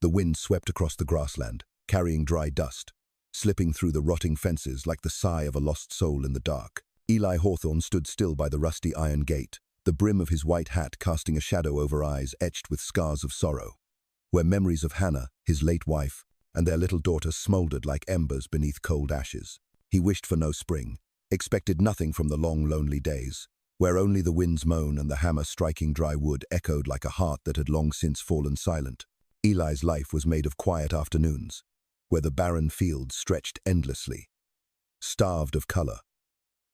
The wind swept across the grassland, carrying dry dust, slipping through the rotting fences like the sigh of a lost soul in the dark. Eli Hawthorne stood still by the rusty iron gate, the brim of his white hat casting a shadow over eyes etched with scars of sorrow, where memories of Hannah, his late wife, and their little daughter smoldered like embers beneath cold ashes. He wished for no spring, expected nothing from the long, lonely days, where only the wind's moan and the hammer striking dry wood echoed like a heart that had long since fallen silent. Eli's life was made of quiet afternoons, where the barren fields stretched endlessly, starved of color,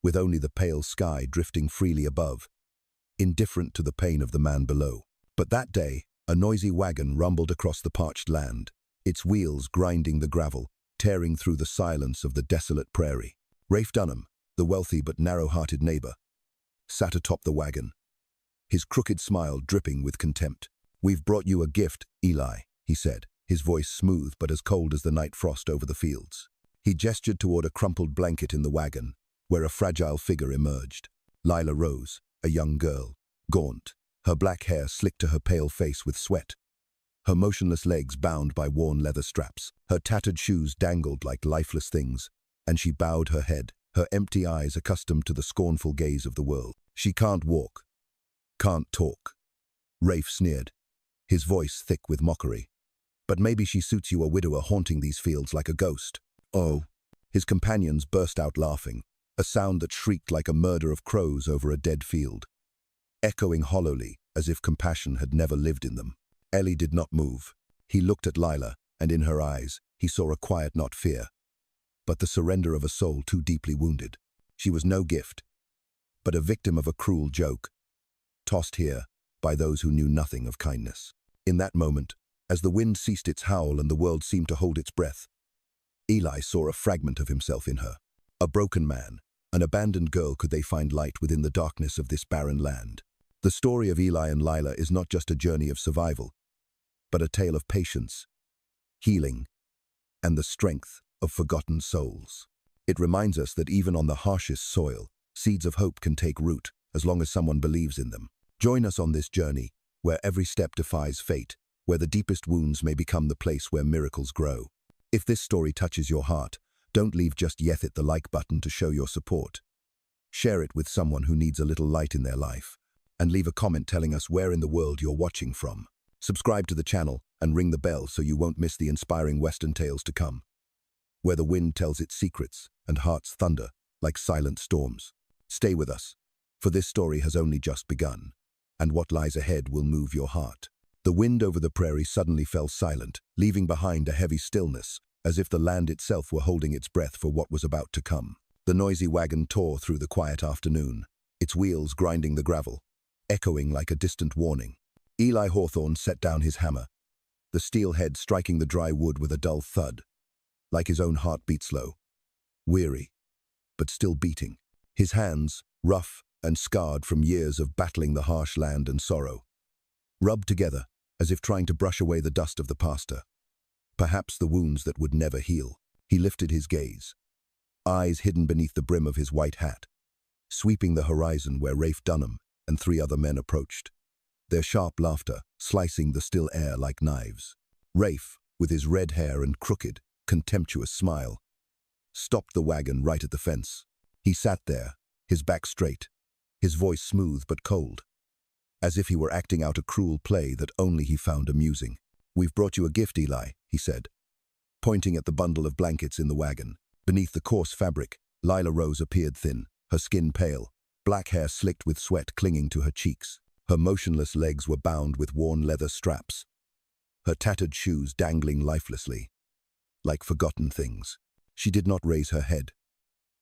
with only the pale sky drifting freely above, indifferent to the pain of the man below. But that day, a noisy wagon rumbled across the parched land, its wheels grinding the gravel, tearing through the silence of the desolate prairie. Rafe Dunham, the wealthy but narrow-hearted neighbor, sat atop the wagon, his crooked smile dripping with contempt. "We've brought you a gift, Eli," he said, his voice smooth but as cold as the night frost over the fields. He gestured toward a crumpled blanket in the wagon, where a fragile figure emerged. Lila Rose, a young girl, gaunt, her black hair slicked to her pale face with sweat, her motionless legs bound by worn leather straps. Her tattered shoes dangled like lifeless things, and she bowed her head, her empty eyes accustomed to the scornful gaze of the world. "She can't walk, can't talk," Rafe sneered, his voice thick with mockery. "But maybe she suits you, a widower haunting these fields like a ghost." "Oh." His companions burst out laughing, a sound that shrieked like a murder of crows over a dead field, echoing hollowly as if compassion had never lived in them. Eli did not move. He looked at Lila, and in her eyes he saw a quiet, not fear, but the surrender of a soul too deeply wounded. She was no gift, but a victim of a cruel joke, tossed here by those who knew nothing of kindness. In that moment, as the wind ceased its howl and the world seemed to hold its breath, Eli saw a fragment of himself in her. A broken man, an abandoned girl. Could they find light within the darkness of this barren land? The story of Eli and Lila is not just a journey of survival, but a tale of patience, healing, and the strength of forgotten souls. It reminds us that even on the harshest soil, seeds of hope can take root as long as someone believes in them. Join us on this journey, where every step defies fate, where the deepest wounds may become the place where miracles grow. If this story touches your heart, don't leave just yet. Hit the like button to show your support. Share it with someone who needs a little light in their life, and leave a comment telling us where in the world you're watching from. Subscribe to the channel and ring the bell so you won't miss the inspiring Western tales to come, where the wind tells its secrets and hearts thunder like silent storms. Stay with us, for this story has only just begun, and what lies ahead will move your heart. The wind over the prairie suddenly fell silent, leaving behind a heavy stillness, as if the land itself were holding its breath for what was about to come. The noisy wagon tore through the quiet afternoon, its wheels grinding the gravel, echoing like a distant warning. Eli Hawthorne set down his hammer, the steel head striking the dry wood with a dull thud, like his own heart beat slow, weary, but still beating. His hands, rough and scarred from years of battling the harsh land and sorrow, rubbed together as if trying to brush away the dust of the past, perhaps the wounds that would never heal. He lifted his gaze, eyes hidden beneath the brim of his white hat, sweeping the horizon where Rafe Dunham and 3 other men approached, their sharp laughter slicing the still air like knives. Rafe, with his red hair and crooked, contemptuous smile, stopped the wagon right at the fence. He sat there, his back straight, his voice smooth but cold, as if he were acting out a cruel play that only he found amusing. "We've brought you a gift, Eli," he said, pointing at the bundle of blankets in the wagon. Beneath the coarse fabric, Lila Rose appeared thin, her skin pale, black hair slicked with sweat clinging to her cheeks. Her motionless legs were bound with worn leather straps, her tattered shoes dangling lifelessly, like forgotten things. She did not raise her head.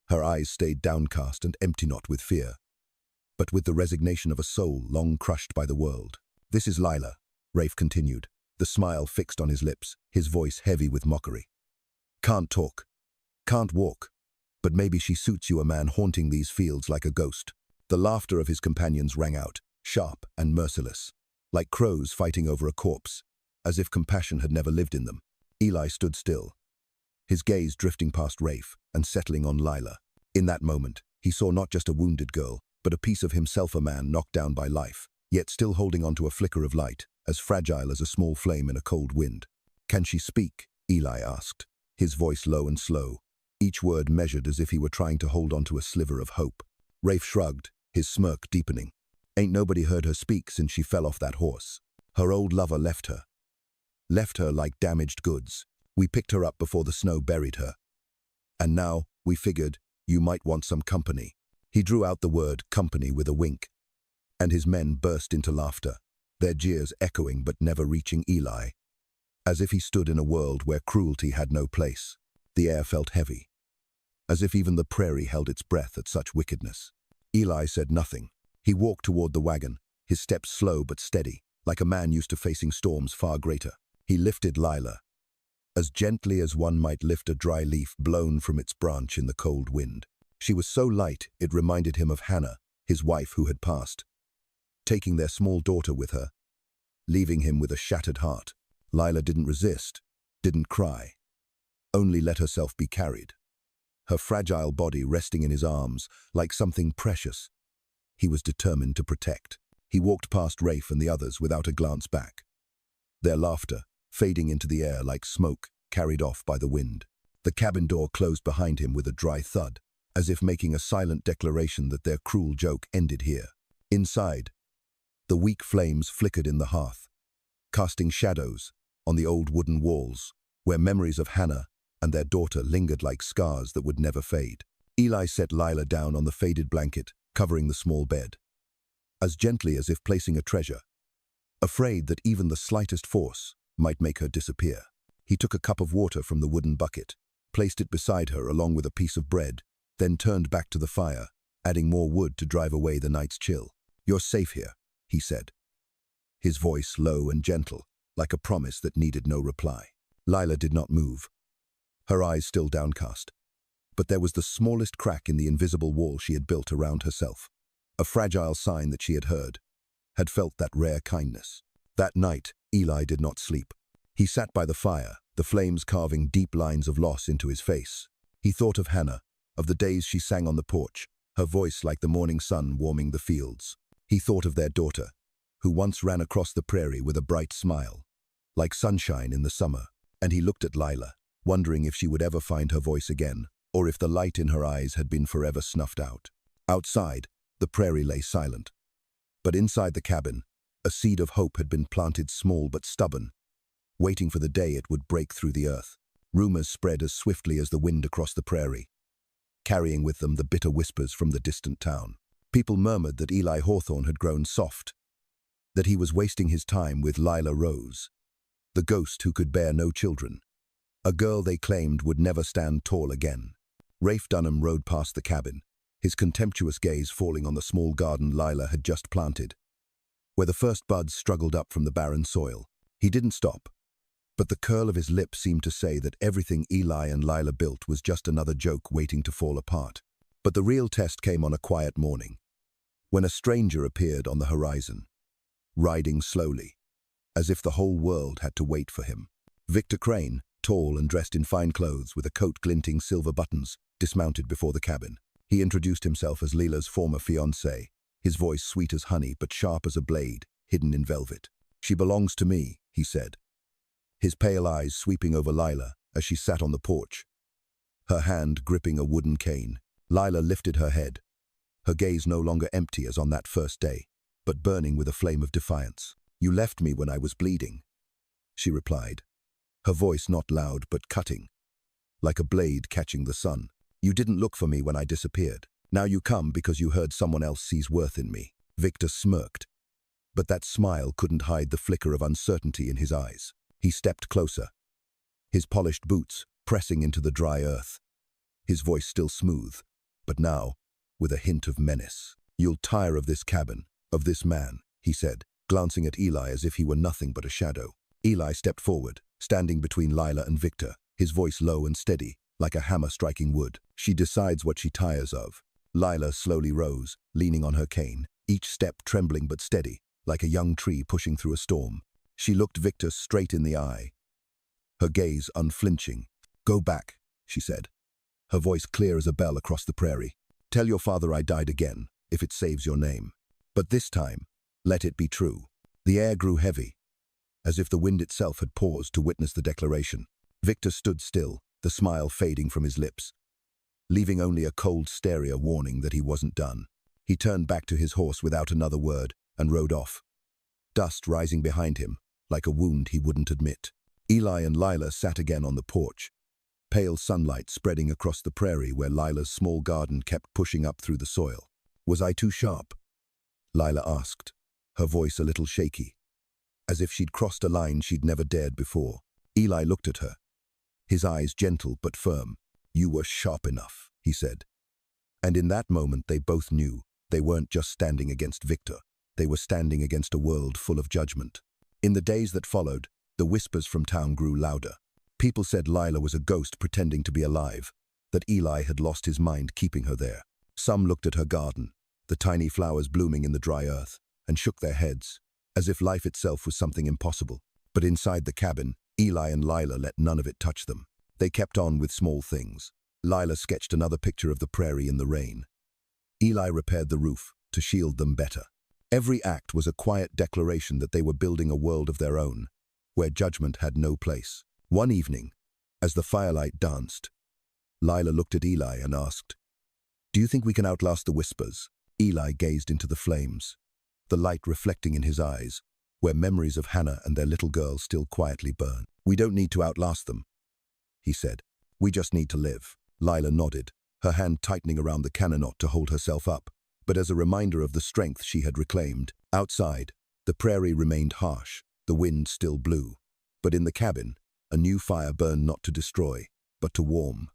Her eyes stayed downcast and empty, not with fear, but with the resignation of a soul long crushed by the world. "This is Lila," Rafe continued, the smile fixed on his lips, his voice heavy with mockery. "Can't talk, can't walk, but maybe she suits you, a man haunting these fields like a ghost." The laughter of his companions rang out, sharp and merciless, like crows fighting over a corpse, as if compassion had never lived in them. Eli stood still, his gaze drifting past Rafe and settling on Lila. In that moment, he saw not just a wounded girl, but a piece of himself, a man knocked down by life, yet still holding on to a flicker of light, as fragile as a small flame in a cold wind. "Can she speak?" Eli asked, his voice low and slow, each word measured as if he were trying to hold onto a sliver of hope. Rafe shrugged, his smirk deepening. "Ain't nobody heard her speak since she fell off that horse. Her old lover left her. Left her like damaged goods. We picked her up before the snow buried her. And now, we figured, you might want some company." He drew out the word company with a wink, and his men burst into laughter, their jeers echoing but never reaching Eli. As if he stood in a world where cruelty had no place, the air felt heavy, as if even the prairie held its breath at such wickedness. Eli said nothing. He walked toward the wagon, his steps slow but steady, like a man used to facing storms far greater. He lifted Lila, as gently as one might lift a dry leaf blown from its branch in the cold wind. She was so light it reminded him of Hannah, his wife who had passed, taking their small daughter with her, leaving him with a shattered heart. Lila didn't resist, didn't cry, only let herself be carried, her fragile body resting in his arms like something precious he was determined to protect. He walked past Rafe and the others without a glance back, their laughter fading into the air like smoke carried off by the wind. The cabin door closed behind him with a dry thud, as if making a silent declaration that their cruel joke ended here. Inside, the weak flames flickered in the hearth, casting shadows on the old wooden walls, where memories of Hannah and their daughter lingered like scars that would never fade. Eli set Lila down on the faded blanket, covering the small bed, as gently as if placing a treasure, afraid that even the slightest force might make her disappear. He took a cup of water from the wooden bucket, placed it beside her along with a piece of bread, then turned back to the fire, adding more wood to drive away the night's chill. "You're safe here," he said, his voice low and gentle, like a promise that needed no reply. Lila did not move, her eyes still downcast. But there was the smallest crack in the invisible wall she had built around herself, a fragile sign that she had heard, had felt that rare kindness. That night, Eli did not sleep. He sat by the fire, the flames carving deep lines of loss into his face. He thought of Hannah, of the days she sang on the porch, her voice like the morning sun warming the fields. He thought of their daughter, who once ran across the prairie with a bright smile, like sunshine in the summer. And he looked at Lila, wondering if she would ever find her voice again, or if the light in her eyes had been forever snuffed out. Outside, the prairie lay silent. But inside the cabin, a seed of hope had been planted, small but stubborn, waiting for the day it would break through the earth. Rumors spread as swiftly as the wind across the prairie, carrying with them the bitter whispers from the distant town. People murmured that Eli Hawthorne had grown soft, that he was wasting his time with Lila Rose, the ghost who could bear no children, a girl they claimed would never stand tall again. Rafe Dunham rode past the cabin, his contemptuous gaze falling on the small garden Lila had just planted, where the first buds struggled up from the barren soil. He didn't stop, but the curl of his lip seemed to say that everything Eli and Lila built was just another joke waiting to fall apart. But the real test came on a quiet morning, when a stranger appeared on the horizon, riding slowly, as if the whole world had to wait for him. Victor Crane, tall and dressed in fine clothes with a coat glinting silver buttons, dismounted before the cabin. He introduced himself as Lila's former fiancé, his voice sweet as honey but sharp as a blade, hidden in velvet. "She belongs to me," he said, his pale eyes sweeping over Lila as she sat on the porch, her hand gripping a wooden cane. Lila lifted her head, her gaze no longer empty as on that first day, but burning with a flame of defiance. "You left me when I was bleeding," she replied, her voice not loud but cutting, like a blade catching the sun. "You didn't look for me when I disappeared. Now you come because you heard someone else sees worth in me." Victor smirked, but that smile couldn't hide the flicker of uncertainty in his eyes. He stepped closer, his polished boots pressing into the dry earth, his voice still smooth, but now with a hint of menace. "You'll tire of this cabin, of this man," he said, glancing at Eli as if he were nothing but a shadow. Eli stepped forward, standing between Lila and Victor, his voice low and steady, like a hammer striking wood. "She decides what she tires of." Lila slowly rose, leaning on her cane, each step trembling but steady, like a young tree pushing through a storm. She looked Victor straight in the eye, her gaze unflinching. "Go back," she said, her voice clear as a bell across the prairie. "Tell your father I died again, if it saves your name. But this time, let it be true." The air grew heavy, as if the wind itself had paused to witness the declaration. Victor stood still, the smile fading from his lips, leaving only a cold stare warning that he wasn't done. He turned back to his horse without another word and rode off, dust rising behind him, like a wound he wouldn't admit. Eli and Lila sat again on the porch, pale sunlight spreading across the prairie where Lila's small garden kept pushing up through the soil. "Was I too sharp?" Lila asked, her voice a little shaky, as if she'd crossed a line she'd never dared before. Eli looked at her, his eyes gentle but firm. "You were sharp enough," he said. And in that moment they both knew they weren't just standing against Victor, they were standing against a world full of judgment. In the days that followed, the whispers from town grew louder. People said Lila was a ghost pretending to be alive, that Eli had lost his mind keeping her there. Some looked at her garden, the tiny flowers blooming in the dry earth, and shook their heads, as if life itself was something impossible. But inside the cabin, Eli and Lila let none of it touch them. They kept on with small things. Lila sketched another picture of the prairie in the rain. Eli repaired the roof to shield them better. Every act was a quiet declaration that they were building a world of their own, where judgment had no place. One evening, as the firelight danced, Lila looked at Eli and asked, "Do you think we can outlast the whispers?" Eli gazed into the flames, the light reflecting in his eyes, where memories of Hannah and their little girl still quietly burn. "We don't need to outlast them," he said. "We just need to live." Lila nodded, her hand tightening around the cannonot to hold herself up, but as a reminder of the strength she had reclaimed. Outside, the prairie remained harsh, the wind still blew. But in the cabin, a new fire burned not to destroy, but to warm,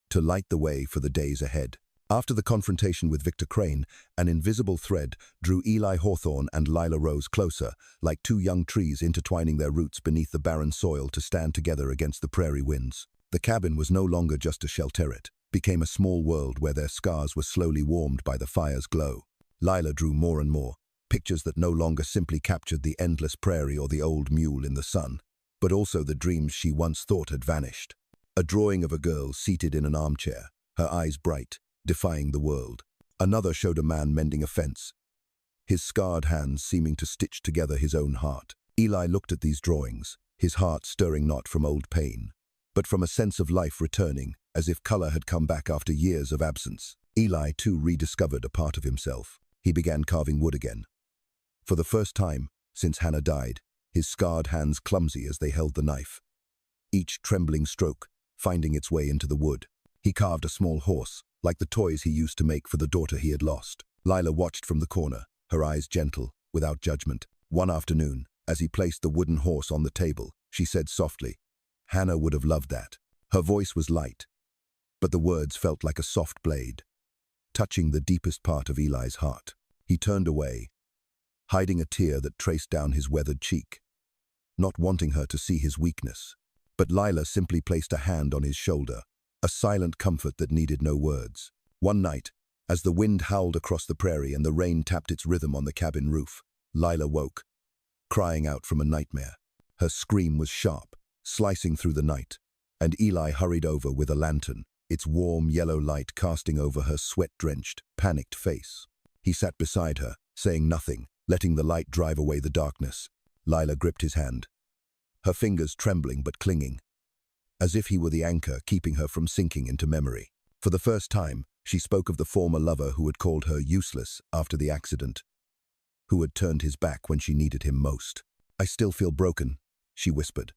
to light the way for the days ahead. After the confrontation with Victor Crane, an invisible thread drew Eli Hawthorne and Lila Rose closer, like two young trees intertwining their roots beneath the barren soil to stand together against the prairie winds. The cabin was no longer just a shelterette, became a small world where their scars were slowly warmed by the fire's glow. Lila drew more and more, pictures that no longer simply captured the endless prairie or the old mule in the sun, but also the dreams she once thought had vanished. A drawing of a girl seated in an armchair, her eyes bright, defying the world. Another showed a man mending a fence, his scarred hands seeming to stitch together his own heart. Eli looked at these drawings, his heart stirring not from old pain, but from a sense of life returning, as if color had come back after years of absence. Eli, too, rediscovered a part of himself. He began carving wood again. For the first time since Hannah died, his scarred hands clumsy as they held the knife, each trembling stroke finding its way into the wood. He carved a small horse, like the toys he used to make for the daughter he had lost. Lila watched from the corner, her eyes gentle, without judgment. One afternoon, as he placed the wooden horse on the table, she said softly, "Hannah would have loved that." Her voice was light, but the words felt like a soft blade, touching the deepest part of Eli's heart. He turned away, hiding a tear that traced down his weathered cheek, not wanting her to see his weakness. But Lila simply placed a hand on his shoulder, a silent comfort that needed no words. One night, as the wind howled across the prairie and the rain tapped its rhythm on the cabin roof, Lila woke, crying out from a nightmare. Her scream was sharp, slicing through the night, and Eli hurried over with a lantern, its warm yellow light casting over her sweat-drenched, panicked face. He sat beside her, saying nothing, letting the light drive away the darkness. Lila gripped his hand, her fingers trembling but clinging, as if he were the anchor keeping her from sinking into memory. For the first time, she spoke of the former lover who had called her useless after the accident, who had turned his back when she needed him most. "I still feel broken," she whispered,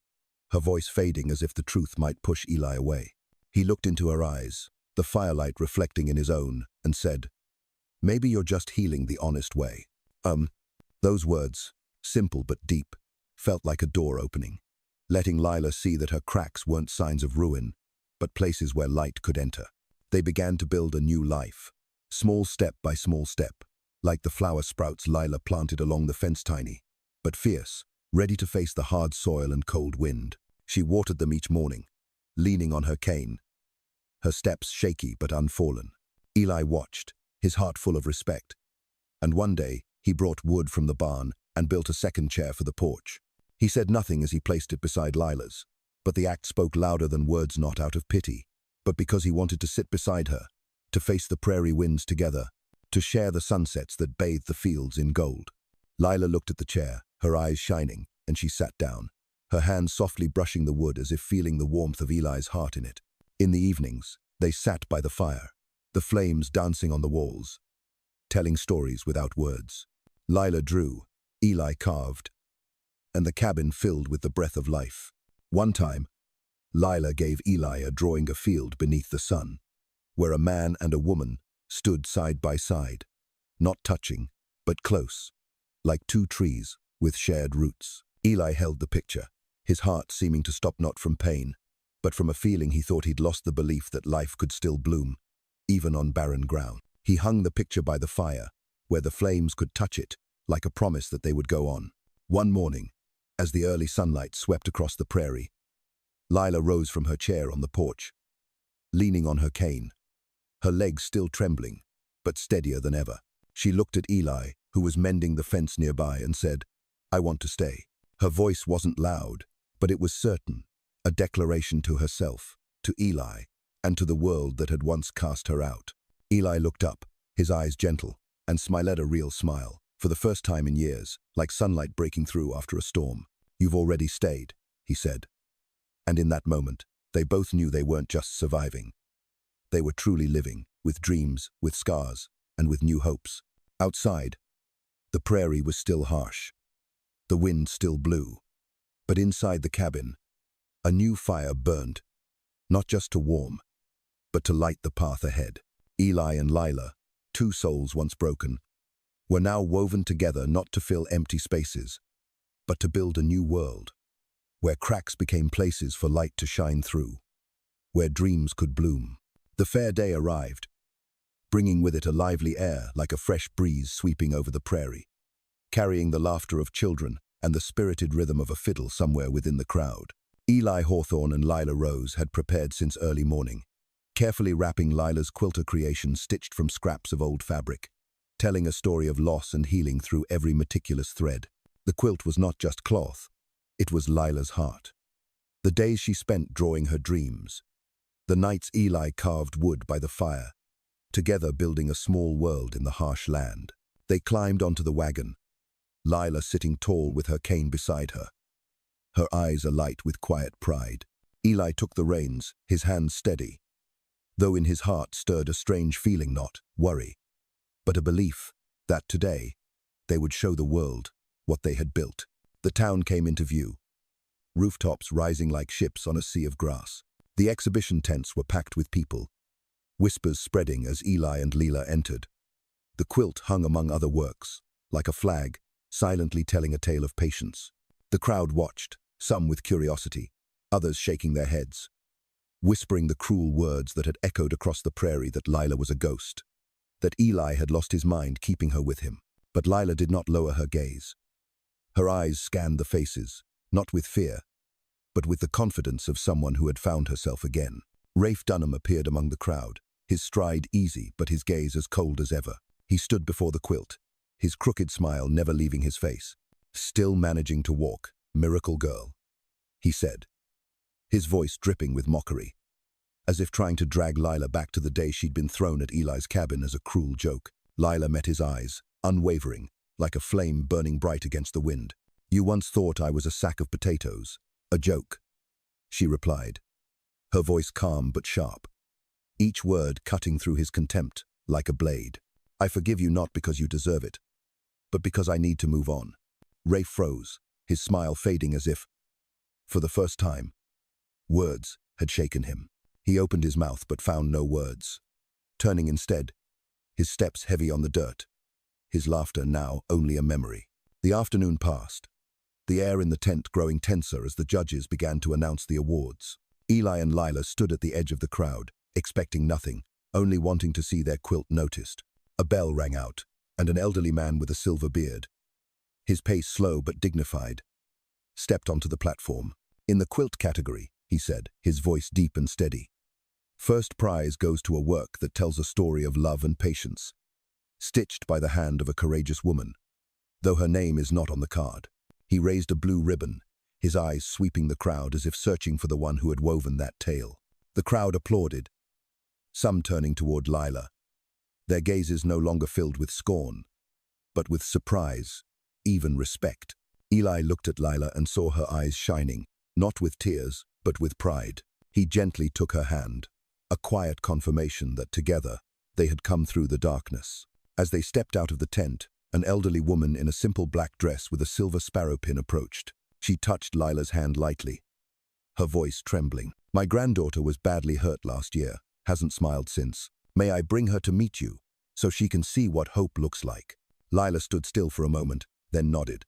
her voice fading as if the truth might push Eli away. He looked into her eyes, the firelight reflecting in his own, and said, "Maybe you're just healing the honest way." Those words, simple but deep, felt like a door opening, letting Lila see that her cracks weren't signs of ruin, but places where light could enter. They began to build a new life, small step by small step, like the flower sprouts Lila planted along the fence, tiny, but fierce, ready to face the hard soil and cold wind. She watered them each morning, leaning on her cane, her steps shaky but unfallen. Eli watched, his heart full of respect, and one day he brought wood from the barn and built a second chair for the porch. He said nothing as he placed it beside Lila's, but the act spoke louder than words, not out of pity, but because he wanted to sit beside her, to face the prairie winds together, to share the sunsets that bathed the fields in gold. Lila looked at the chair, her eyes shining, and she sat down, her hand softly brushing the wood as if feeling the warmth of Eli's heart in it. In the evenings, they sat by the fire, the flames dancing on the walls, telling stories without words. Lila drew, Eli carved, and the cabin filled with the breath of life. One time, Lila gave Eli a drawing of a field beneath the sun, where a man and a woman stood side by side, not touching, but close, like two trees with shared roots. Eli held the picture, his heart seeming to stop not from pain, but from a feeling he thought he'd lost the belief that life could still bloom, even on barren ground. He hung the picture by the fire, where the flames could touch it, like a promise that they would go on. One morning, as the early sunlight swept across the prairie, Lila rose from her chair on the porch, leaning on her cane, her legs still trembling, but steadier than ever. She looked at Eli, who was mending the fence nearby, and said, "I want to stay." Her voice wasn't loud, but it was certain, a declaration to herself, to Eli, and to the world that had once cast her out. Eli looked up, his eyes gentle, and smiled a real smile, for the first time in years, like sunlight breaking through after a storm. "You've already stayed," he said. And in that moment, they both knew they weren't just surviving. They were truly living, with dreams, with scars, and with new hopes. Outside, the prairie was still harsh. The wind still blew. But inside the cabin, a new fire burned, not just to warm, but to light the path ahead. Eli and Lila, two souls once broken, were now woven together not to fill empty spaces, but to build a new world, where cracks became places for light to shine through, where dreams could bloom. The fair day arrived, bringing with it a lively air like a fresh breeze sweeping over the prairie, carrying the laughter of children and the spirited rhythm of a fiddle somewhere within the crowd. Eli Hawthorne and Lila Rose had prepared since early morning, carefully wrapping Lila's quilter creation stitched from scraps of old fabric, telling a story of loss and healing through every meticulous thread. The quilt was not just cloth, it was Lila's heart. The days she spent drawing her dreams, the nights Eli carved wood by the fire, together building a small world in the harsh land. They climbed onto the wagon, Lila sitting tall with her cane beside her, her eyes alight with quiet pride. Eli took the reins, his hands steady, though in his heart stirred a strange feeling, not worry, but a belief that today they would show the world what they had built. The town came into view, rooftops rising like ships on a sea of grass. The exhibition tents were packed with people, whispers spreading as Eli and Lila entered. The quilt hung among other works, like a flag, silently telling a tale of patience. The crowd watched, some with curiosity, others shaking their heads, whispering the cruel words that had echoed across the prairie that Lila was a ghost, that Eli had lost his mind keeping her with him. But Lila did not lower her gaze. Her eyes scanned the faces, not with fear, but with the confidence of someone who had found herself again. Rafe Dunham appeared among the crowd, his stride easy but his gaze as cold as ever. He stood before the quilt, his crooked smile never leaving his face. "Still managing to walk, miracle girl," he said, his voice dripping with mockery, as if trying to drag Lila back to the day she'd been thrown at Eli's cabin as a cruel joke. Lila met his eyes, unwavering, like a flame burning bright against the wind. "You once thought I was a sack of potatoes, a joke," she replied, her voice calm but sharp, each word cutting through his contempt like a blade. "I forgive you not because you deserve it, but because I need to move on." Rafe froze, his smile fading as if, for the first time, words had shaken him. He opened his mouth but found no words, turning instead, his steps heavy on the dirt, his laughter now only a memory. The afternoon passed, the air in the tent growing tenser as the judges began to announce the awards. Eli and Lila stood at the edge of the crowd, expecting nothing, only wanting to see their quilt noticed. A bell rang out, and an elderly man with a silver beard, his pace slow but dignified, stepped onto the platform. "In the quilt category," he said, his voice deep and steady, "first prize goes to a work that tells a story of love and patience, stitched by the hand of a courageous woman, though her name is not on the card." He raised a blue ribbon, his eyes sweeping the crowd as if searching for the one who had woven that tale. The crowd applauded, some turning toward Lila, their gazes no longer filled with scorn, but with surprise, even respect. Eli looked at Lila and saw her eyes shining, not with tears, but with pride. He gently took her hand, a quiet confirmation that together they had come through the darkness. As they stepped out of the tent, an elderly woman in a simple black dress with a silver sparrow pin approached. She touched Lila's hand lightly, her voice trembling. "My granddaughter was badly hurt last year, hasn't smiled since. May I bring her to meet you, so she can see what hope looks like?" Lila stood still for a moment, then nodded,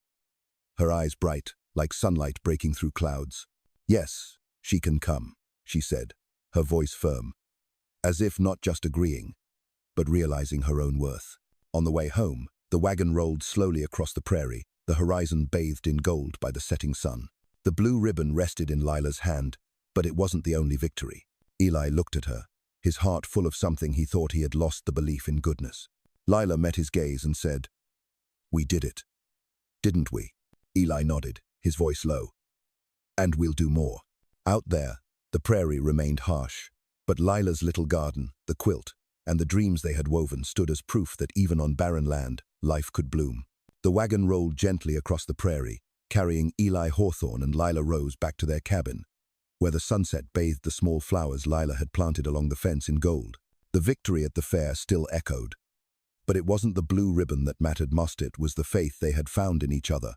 her eyes bright, like sunlight breaking through clouds. "Yes, she can come," she said, her voice firm, as if not just agreeing, but realizing her own worth. On the way home, the wagon rolled slowly across the prairie, the horizon bathed in gold by the setting sun. The blue ribbon rested in Lila's hand, but it wasn't the only victory. Eli looked at her, his heart full of something he thought he had lost the belief in goodness. Lila met his gaze and said, "We did it, didn't we?" Eli nodded, his voice low. "And we'll do more." Out there, the prairie remained harsh, but Lila's little garden, the quilt, and the dreams they had woven stood as proof that even on barren land, life could bloom. The wagon rolled gently across the prairie, carrying Eli Hawthorne and Lila Rose back to their cabin, where the sunset bathed the small flowers Lila had planted along the fence in gold. The victory at the fair still echoed, but it wasn't the blue ribbon that mattered most. It was the faith they had found in each other,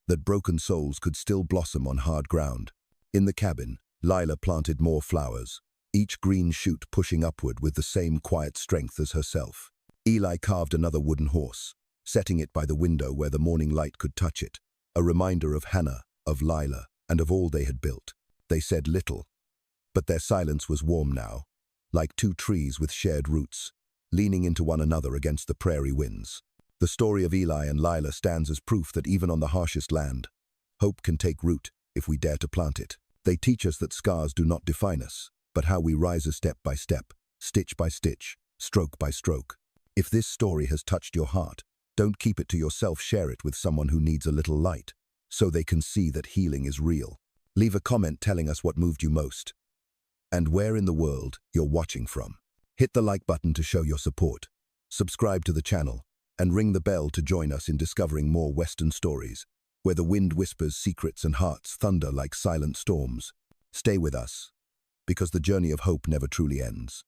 that broken souls could still blossom on hard ground. In the cabin, Lila planted more flowers, each green shoot pushing upward with the same quiet strength as herself. Eli carved another wooden horse, setting it by the window where the morning light could touch it, a reminder of Hannah, of Lila, and of all they had built. They said little, but their silence was warm now, like two trees with shared roots, leaning into one another against the prairie winds. The story of Eli and Lila stands as proof that even on the harshest land, hope can take root if we dare to plant it. They teach us that scars do not define us, but how we rise a step by step, stitch by stitch, stroke by stroke. If this story has touched your heart, don't keep it to yourself. Share it with someone who needs a little light, so they can see that healing is real. Leave a comment telling us what moved you most, and where in the world you're watching from. Hit the like button to show your support, subscribe to the channel, and ring the bell to join us in discovering more Western stories, where the wind whispers secrets and hearts thunder like silent storms. Stay with us, because the journey of hope never truly ends.